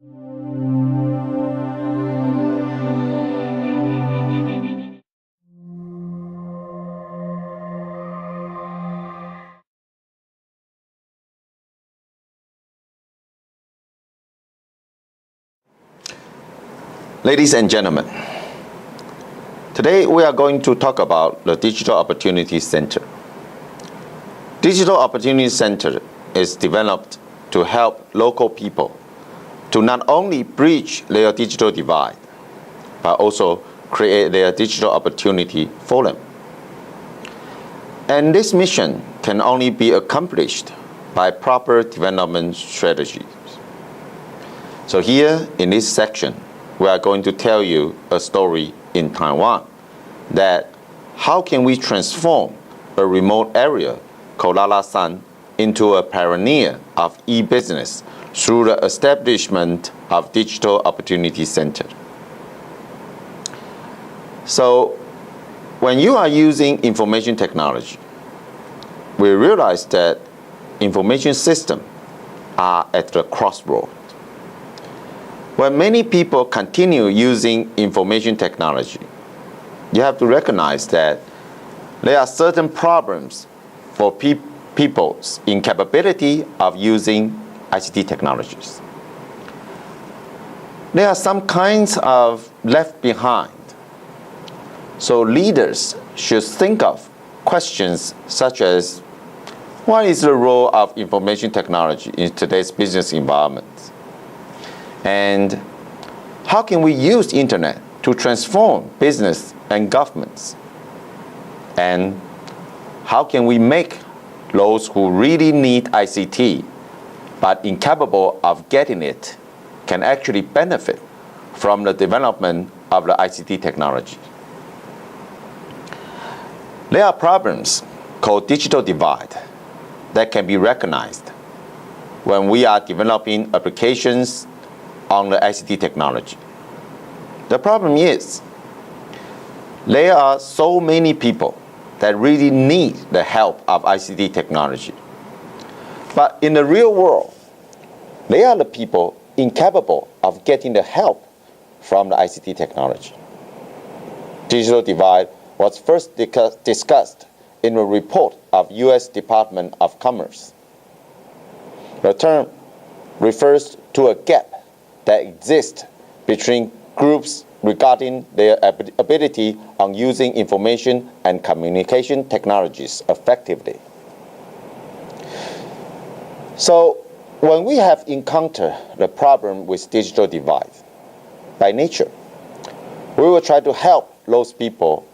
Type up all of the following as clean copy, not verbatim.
Ladies and gentlemen, today we are going to talk about the Digital Opportunity Center. Digital Opportunity Center is developed to help local people to not only bridge their digital divide, but also create their digital opportunity for them. And this mission can only be accomplished by proper development strategies. So here in this section, we are going to tell you a story in Taiwan that how can we transform a remote area called Lalashan into a pioneer of e-business through the establishment of Digital Opportunity Center. So when you are using information technology, we realize that information systems are at the crossroad. When many people continue using information technology, you have to recognize that there are certain problems for people's incapability of using ICT technologies. There are some kinds of left behind. So leaders should think of questions such as, what is the role of information technology in today's business environment? And how can we use the internet to transform business and governments? And how can we make those who really need ICT but incapable of getting it can actually benefit from the development of the ICT technology? There are problems called digital divide that can be recognized when we are developing applications on the ICT technology. The problem is there are so many people that really need the help of ICT technology. But in the real world, they are the people incapable of getting the help from the ICT technology. Digital divide was first discussed in a report of U.S. Department of Commerce. The term refers to a gap that exists between groups regarding their ability on using information and communication technologies effectively. So when we have encountered the problem with digital divide, by nature, we will try to help those people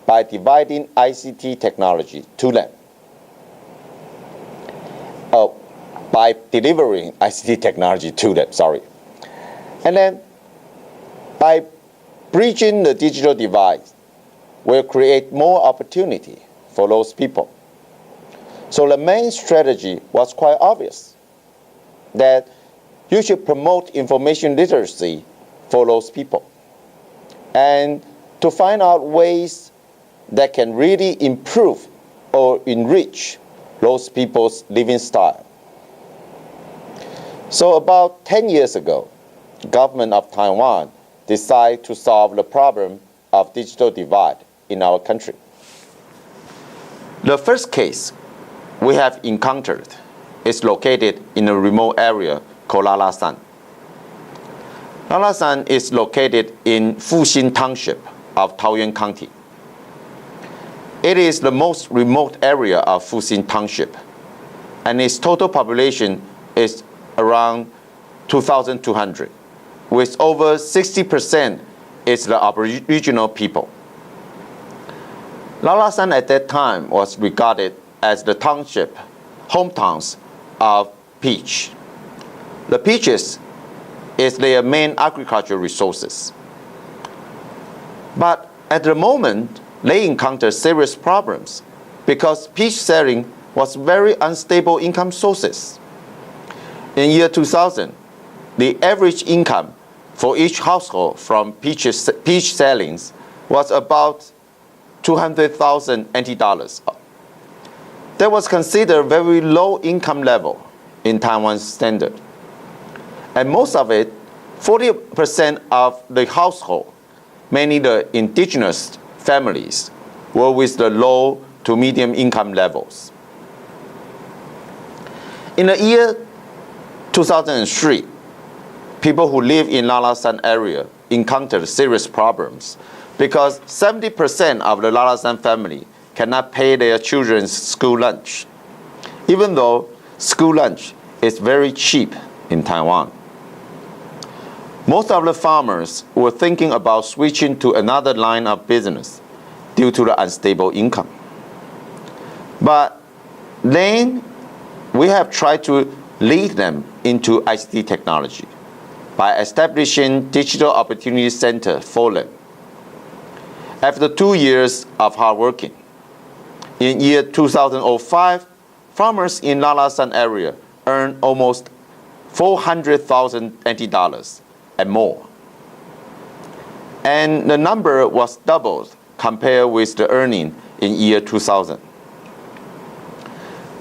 by dividing ICT technology to them. By delivering ICT technology to them, And then by bridging the digital divide, we'll create more opportunity for those people. So the main strategy was quite obvious, that you should promote information literacy for those people and to find out ways that can really improve or enrich those people's living style. So about 10 years ago, the government of Taiwan decided to solve the problem of digital divide in our country. The first case we have encountered is located in a remote area called Lalashan. Lalashan is located in Fuxin Township of Taoyuan County. It is the most remote area of Fuxin Township, and its total population is around 2,200, with over 60% is the Aboriginal people. Lalashan at that time was regarded as the township hometowns of peach. The peaches is their main agricultural resources. But at the moment, they encountered serious problems because peach selling was very unstable income sources. In year 2000, the average income for each household from peach sellings was about 200,000 NT dollars. That was considered very low income level in Taiwan's standard. And most of it 40% of the household, mainly the indigenous families, were with the low to medium income levels. In the year 2003, people who live in Lalashan area encountered serious problems because 70% of the Lalashan family cannot pay their children's school lunch, even though school lunch is very cheap in Taiwan. Most of the farmers were thinking about switching to another line of business due to the unstable income. But then we have tried to lead them into ICT technology by establishing Digital Opportunity Center for them. After 2 years of hard working, in year 2005, farmers in Lalashan area earned almost 400,000 NT dollars and more. And the number was doubled compared with the earning in year 2000.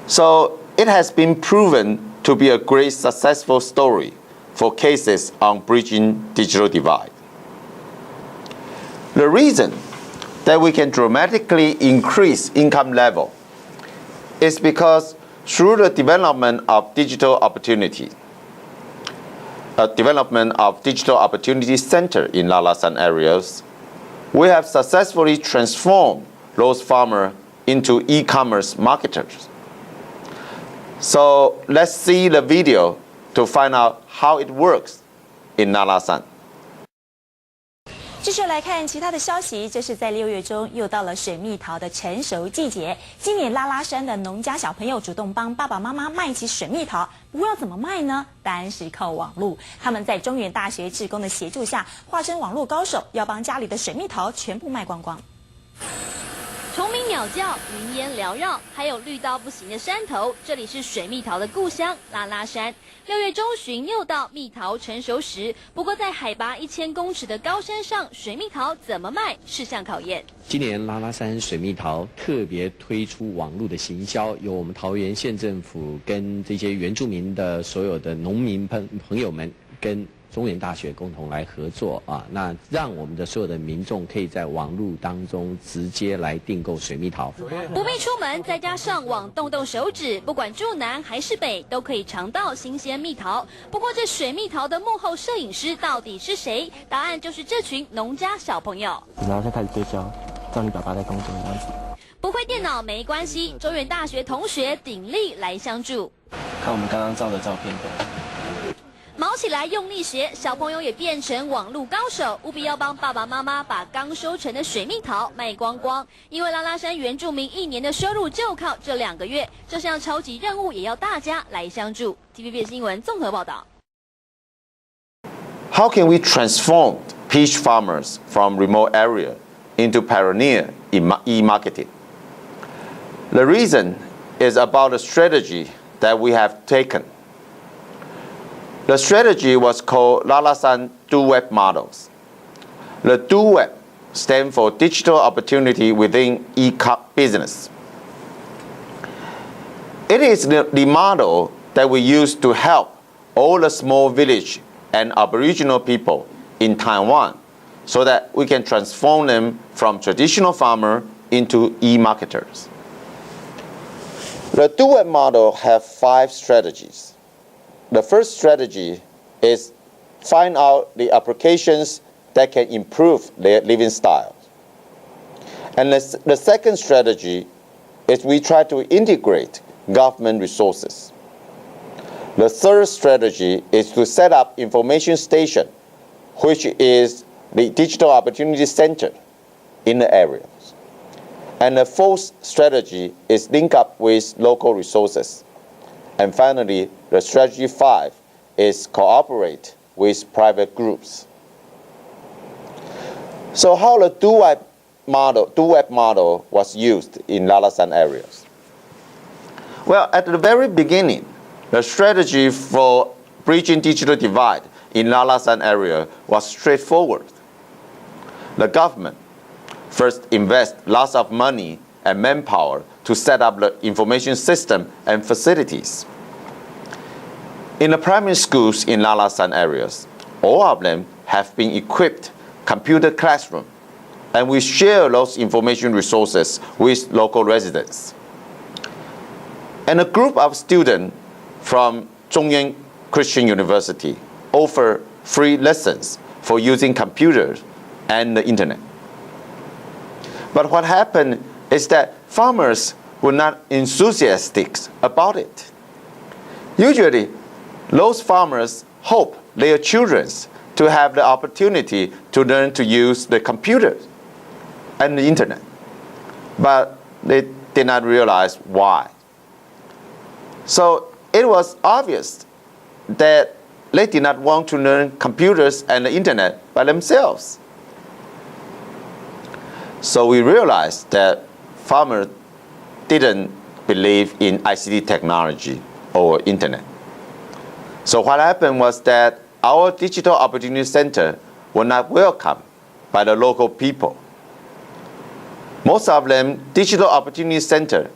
So it has been proven to be a great successful story for cases on bridging digital divide. The reason that we can dramatically increase income level is because through the development of digital opportunity, development of digital opportunity center in Lalashan areas, we have successfully transformed those farmers into e-commerce marketers. So let's see the video to find out how it works in Lalashan. 继续来看其他的消息，这是在6月中又到了水蜜桃的成熟季节。今年拉拉山的农家小朋友主动帮爸爸妈妈卖起水蜜桃，不过要怎么卖呢？答案是靠网络。他们在中原大学志工的协助下，化身网络高手，要帮家里的水蜜桃全部卖光光。虫鸣鸟叫，云烟缭绕，还有绿到不行的山头，这里是水蜜桃的故乡拉拉山。6月中旬又到蜜桃成熟时，不过在海拔1000公尺的高山上，水蜜桃怎么卖是项考验。今年拉拉山水蜜桃特别推出网络的行销，由我们桃园县政府跟这些原住民的所有的农民朋友们跟中原大学共同来合作啊，那让我们的所有的民众可以在网络当中直接来订购水蜜桃，不必出门，在家上网动动手指，不管住南还是北，都可以尝到新鲜蜜桃。不过这水蜜桃的幕后摄影师到底是谁？答案就是这群农家小朋友。然后再开始对焦，照你爸爸在工作的样子。不会电脑没关系，中原大学同学鼎力来相助。看我们刚刚照的照片。毛起来用力学，小朋友也变成网络高手，务必要帮爸爸妈妈把刚收成的水蜜桃卖光光。因为拉拉山原住民1年的收入就靠这2个月，这项超级任务也要大家来相助。TVB 新闻综合报道。How can we transform peach farmers from remote area into pioneer in e-marketing? The reason is about the strategy that we have taken. The strategy was called Lalashan Do-Web models. The Do-Web stands for Digital Opportunity within e-business. It is the model that we use to help all the small village and Aboriginal people in Taiwan so that we can transform them from traditional farmer into e-marketers. The Do-Web model has 5 strategies. The first strategy is find out the applications that can improve their living style. And the second strategy is we try to integrate government resources. The third strategy is to set up information station, which is the Digital Opportunity Center in the areas. And the fourth strategy is link up with local resources. And finally, the strategy 5 is cooperate with private groups. So how the Do-Web model was used in Lalashan areas? Well, at the very beginning, the strategy for bridging digital divide in Lalashan area was straightforward. The government first invest lots of money and manpower to set up the information system and facilities. In the primary schools in Lalashan areas, all of them have been equipped computer classroom, and we share those information resources with local residents. And a group of students from Zhongyuan Christian University offer free lessons for using computers and the internet. But what happened is that farmers were not enthusiastic about it. Usually, those farmers hope their children to have the opportunity to learn to use the computer and the internet, but they did not realize why. So it was obvious that they did not want to learn computers and the internet by themselves. So we realized that farmers didn't believe in ICT technology or internet. So what happened was that our Digital Opportunity Center were not welcomed by the local people. Most of them, Digital Opportunity Center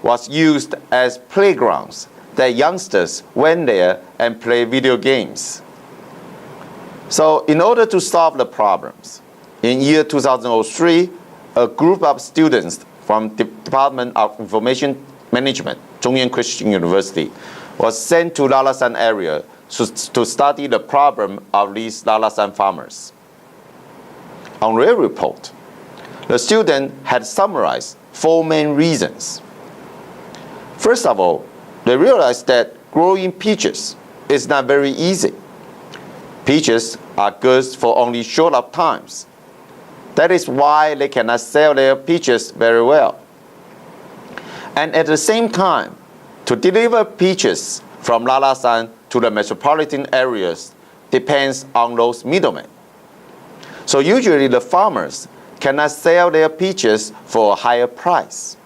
was used as playgrounds that youngsters went there and played video games. So in order to solve the problems, in year 2003, a group of students from the Department of Information Management, Zhongyuan Christian University, was sent to Lalashan area to study the problem of these Lalashan farmers. On their report, the student had summarized 4 main reasons. First of all, they realized that growing peaches is not very easy. Peaches are good for only short of times. That is why they cannot sell their peaches very well. And at the same time, to deliver peaches from Lalashan to the metropolitan areas depends on those middlemen. So usually the farmers cannot sell their peaches for a higher price.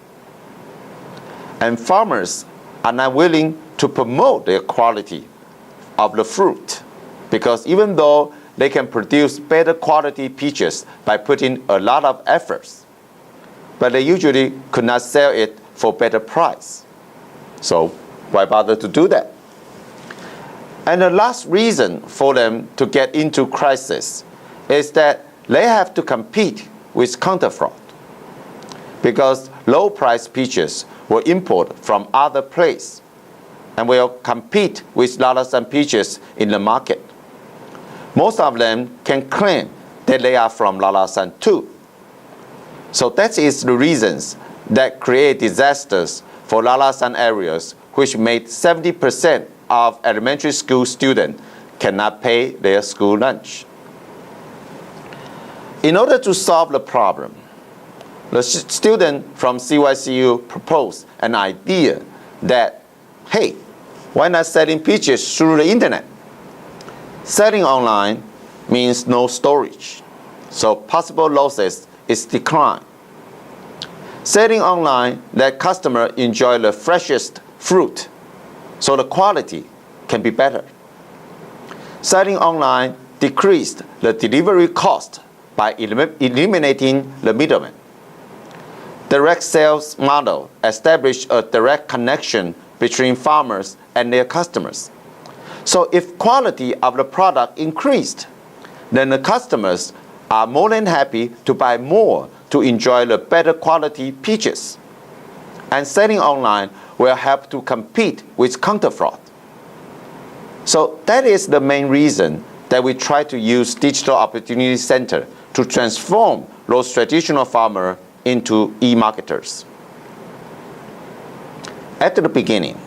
And farmers are not willing to promote the quality of the fruit, because even though they can produce better quality peaches by putting a lot of efforts, but they usually could not sell it for better price. So why bother to do that? And the last reason for them to get into crisis is that they have to compete with counterfeit, because low-priced peaches were imported from other places and will compete with Lalashan peaches in the market. Most of them can claim that they are from Lalashan too. So that is the reasons that create disasters for Lalashan areas, which made 70% of elementary school students cannot pay their school lunch. In order to solve the problem, the student from CYCU proposed an idea that, hey, why not selling peaches through the internet? Selling online means no storage, so possible losses is decline. Selling online, let customer enjoy the freshest fruit, so the quality can be better. Selling online decreased the delivery cost by eliminating the middleman. Direct sales model established a direct connection between farmers and their customers. So if quality of the product increased, then the customers are more than happy to buy more to enjoy the better quality peaches. And selling online will help to compete with counterfeit. So that is the main reason that we try to use Digital Opportunity Center to transform those traditional farmers into e-marketers. At the beginning,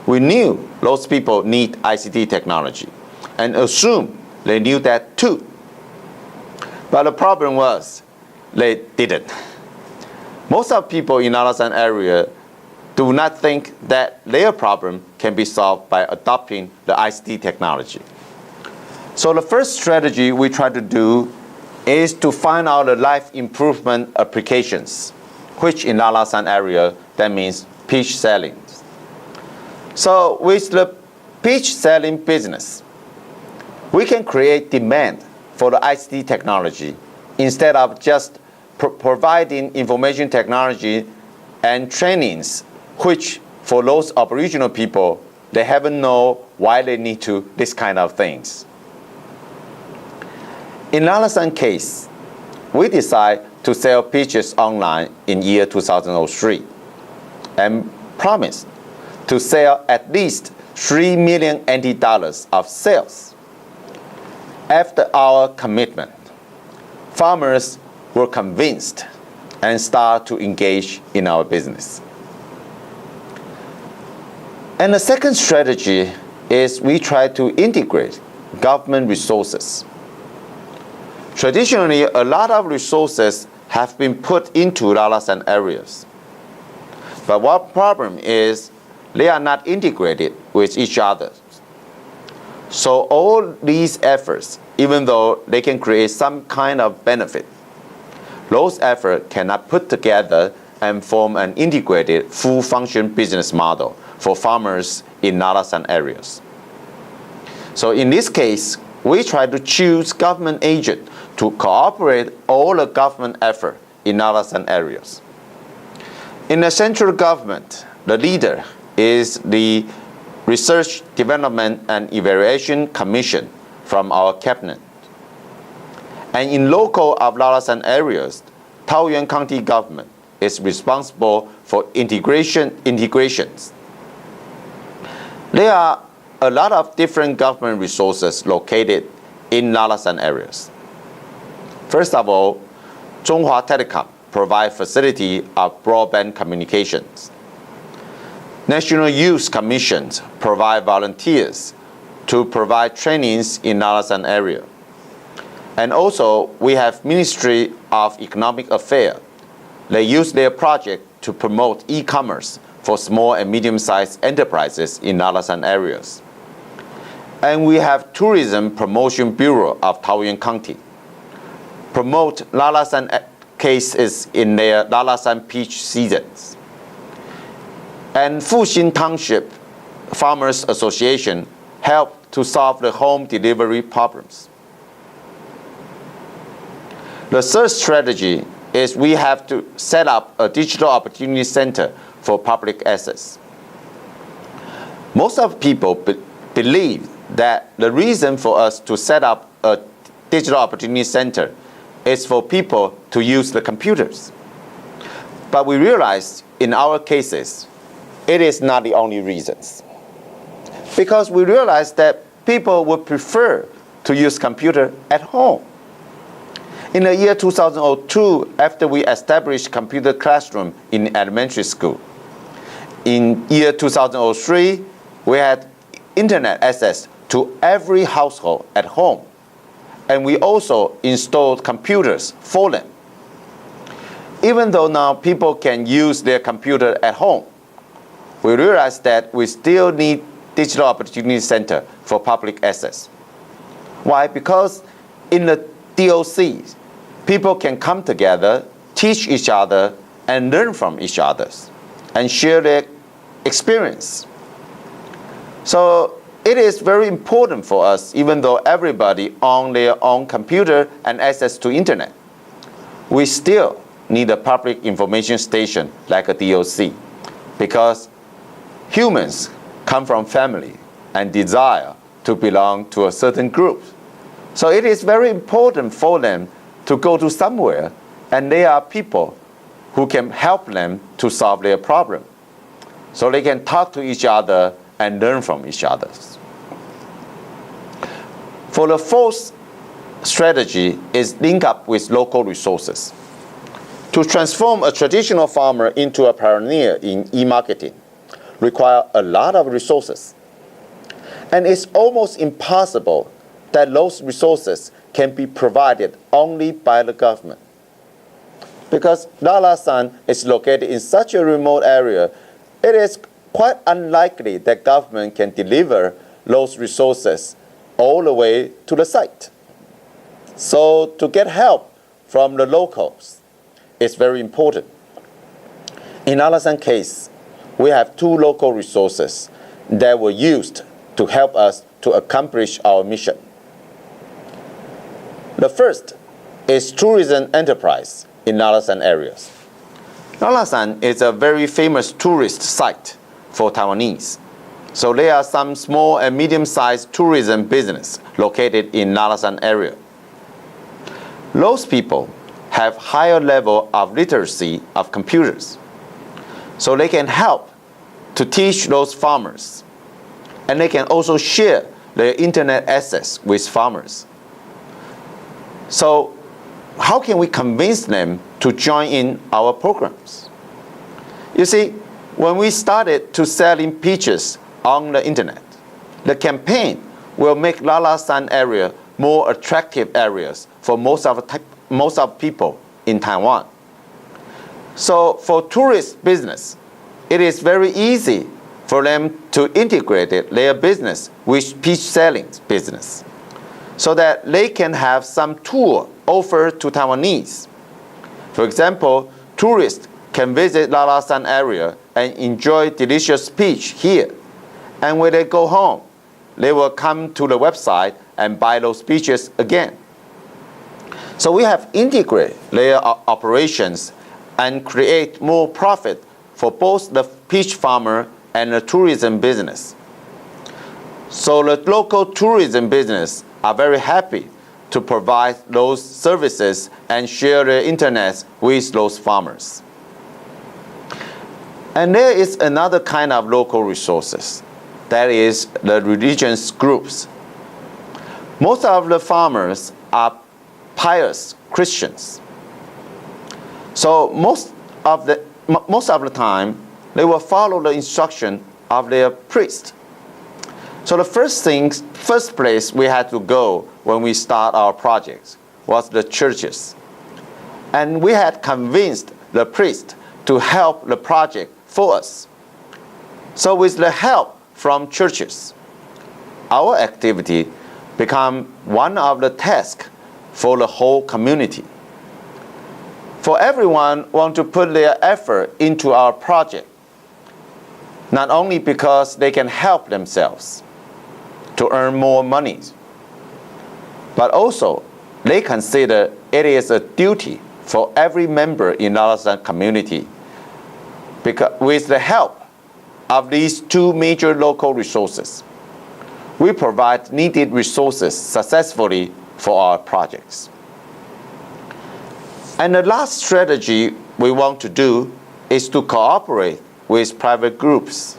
we knew those people need ICT technology and assumed they knew that too. But the problem was they didn't. Most of people in Lalashan area do not think that their problem can be solved by adopting the ICT technology. So the first strategy we try to do is to find out the life improvement applications, which in Lalashan area, that means peach selling. So with the peach selling business, we can create demand for the ICT technology instead of just providing information technology and trainings, which for those Aboriginal people, they haven't know why they need to this kind of things. In Lalashan Case, we decided to sell pitches online in year 2003 and promised to sell at least 3 million NT dollars of sales. After our commitment, farmers were convinced and started to engage in our business. And the second strategy is we try to integrate government resources. Traditionally, a lot of resources have been put into Lalashan areas. But one problem is they are not integrated with each other. So all these efforts, even though they can create some kind of benefit, those efforts cannot put together and form an integrated, full-function business model for farmers in Lalashan areas. So in this case, we try to choose government agents to cooperate all the government effort in Lalashan areas. In the central government, the leader is the Research, Development and Evaluation Commission from our cabinet. And in local of Lalashan areas, Taoyuan County government is responsible for integrations. There are a lot of different government resources located in Lalashan areas. First of all, Zhonghua Telecom provides facility of broadband communications. National Youth Commissions provide volunteers to provide trainings in Lalashan area. And also, we have Ministry of Economic Affairs. They use their project to promote e-commerce for small and medium-sized enterprises in Lalashan areas. And we have Tourism Promotion Bureau of Taoyuan County. Promote Lalashan cases in their Lalashan peach seasons. And Fuxin Township Farmers Association help to solve the home delivery problems. The third strategy is we have to set up a digital opportunity center for public access. Most of people believe that the reason for us to set up a digital opportunity center is for people to use the computers. But we realize in our cases, it is not the only reasons. Because we realize that people would prefer to use computer at home. In the year 2002, after we established computer classroom in elementary school, in year 2003, we had internet access to every household at home. And we also installed computers for them. Even though now people can use their computer at home, we realize that we still need digital opportunity center for public access. Why? Because in the DOC, people can come together, teach each other, and learn from each other, and share their experience. So it is very important for us, even though everybody on their own computer and access to internet, we still need a public information station like a DOC, because humans come from family and desire to belong to a certain group. So it is very important for them to go to somewhere, and there are people who can help them to solve their problem. So they can talk to each other and learn from each other. For the fourth strategy is link up with local resources. To transform a traditional farmer into a pioneer in e-marketing require a lot of resources. And it's almost impossible that those resources can be provided only by the government. Because Lalashan is located in such a remote area, it is quite unlikely that government can deliver those resources all the way to the site. So to get help from the locals is very important. In Lalashan case, we have two local resources that were used to help us to accomplish our mission. The first is tourism enterprise in Lalashan areas. Lalashan is a very famous tourist site for Taiwanese. So there are some small and medium-sized tourism business located in Lalashan area. those people have higher level of literacy of computers. So they can help to teach those farmers. And they can also share their internet access with farmers. So how can we convince them to join in our programs? You see, when we started to selling peaches on the internet, the campaign will make Lalashan area more attractive areas for most of people in Taiwan. So for tourist business, it is very easy for them to integrate their business with peach selling business so that they can have some tour offered to Taiwanese. For example, tourists can visit Lalashan area and enjoy delicious peach here. And when they go home, they will come to the website and buy those peaches again. So we have integrated their operations and create more profit for both the peach farmer and the tourism business. So the local tourism business are very happy to provide those services and share their internet with those farmers. And there is another kind of local resources, that is the religious groups. Most of the farmers are pious Christians. So most of the time, they will follow the instruction of their priest. So the first place we had to go when we start our projects was the churches. And we had convinced the priest to help the project for us. So with the help from churches, our activity become one of the tasks for the whole community. For everyone want to put their effort into our project, not only because they can help themselves to earn more money, but also they consider it is a duty for every member in Lalashan community, because with the help of these two major local resources, we provide needed resources successfully for our projects. And the last strategy we want to do is to cooperate with private groups.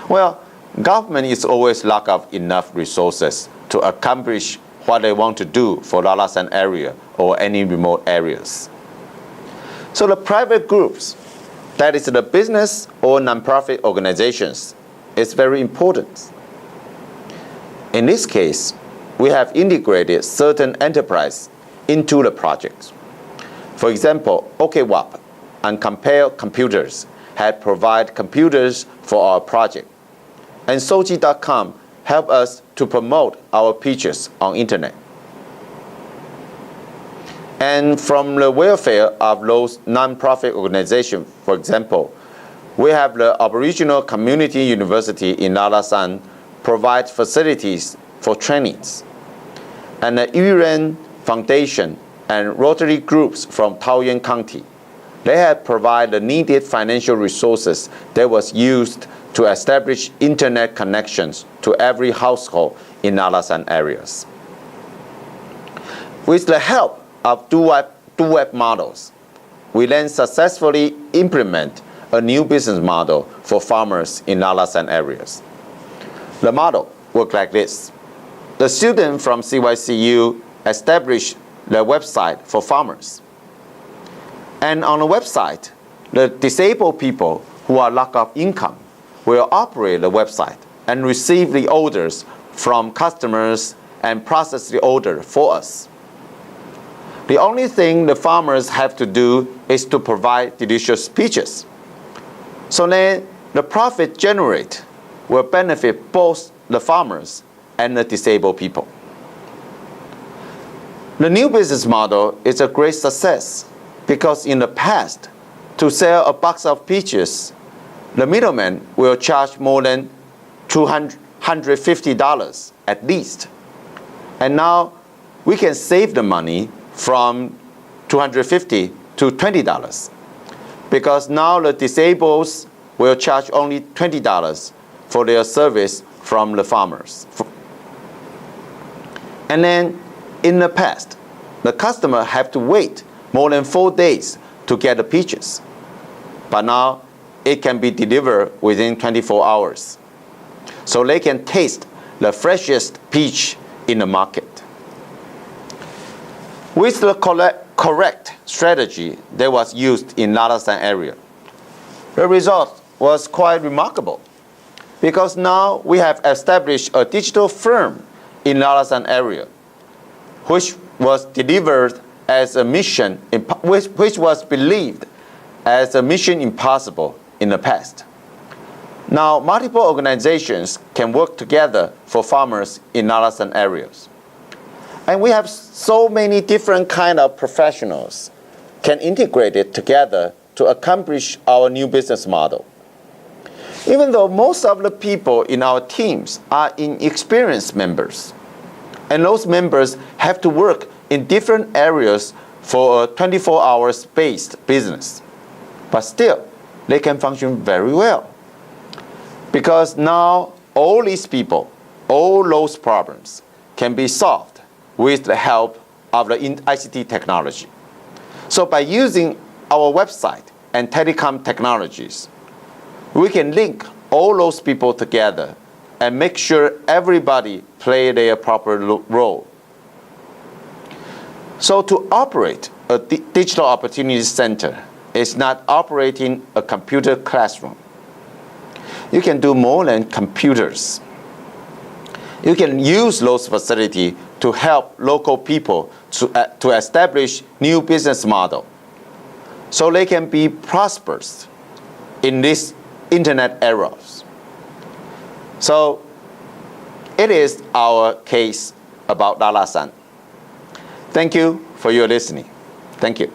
Well, government is always lack of enough resources to accomplish what they want to do for Lalashan area or any remote areas. So the private groups, that is the business or nonprofit organizations, is very important. In this case, we have integrated certain enterprise into the project. For example, OKWAP and Compare Computers had provided computers for our project. And Soji.com helped us to promote our peaches on internet. And from the welfare of those nonprofit organizations, for example, we have the Aboriginal Community University in Lalashan provide facilities for trainings. And the Yuren Foundation and Rotary groups from Taoyuan County, they have provided the needed financial resources that was used to establish internet connections to every household in Lalashan areas. With the help of two-web models, we then successfully implement a new business model for farmers in Lalashan areas. The model worked like this. The student from CYCU established the website for farmers. And on the website, the disabled people who are lack of income will operate the website and receive the orders from customers and process the order for us. The only thing the farmers have to do is to provide delicious peaches. So then the profit generated will benefit both the farmers and the disabled people. The new business model is a great success because in the past, to sell a box of peaches, the middleman will charge more than $250 at least. And now we can save the money from $250 to $20 because now the disabled will charge only $20 for their service from the farmers. And then in the past, the customer have to wait more than 4 days to get the peaches. But now it can be delivered within 24 hours. So they can taste the freshest peach in the market. With the correct strategy that was used in Lalashan area, the result was quite remarkable, because now we have established a digital firm in Lalashan area, which was delivered as a mission, which was believed as a mission impossible in the past. Now, multiple organizations can work together for farmers in Lalashan areas. And we have so many different kind of professionals can integrate it together to accomplish our new business model. Even though most of the people in our teams are inexperienced members, and those members have to work in different areas for a 24-hour based business, but still they can function very well. Because now all these people, all those problems can be solved with the help of the ICT technology. So by using our website and telecom technologies, we can link all those people together and make sure everybody play their proper role. So to operate a digital opportunity center is not operating a computer classroom. You can do more than computers. You can use those facilities to help local people to establish new business model, so they can be prosperous in this internet era. So it is our case about Lalashan. Thank you for your listening. Thank you.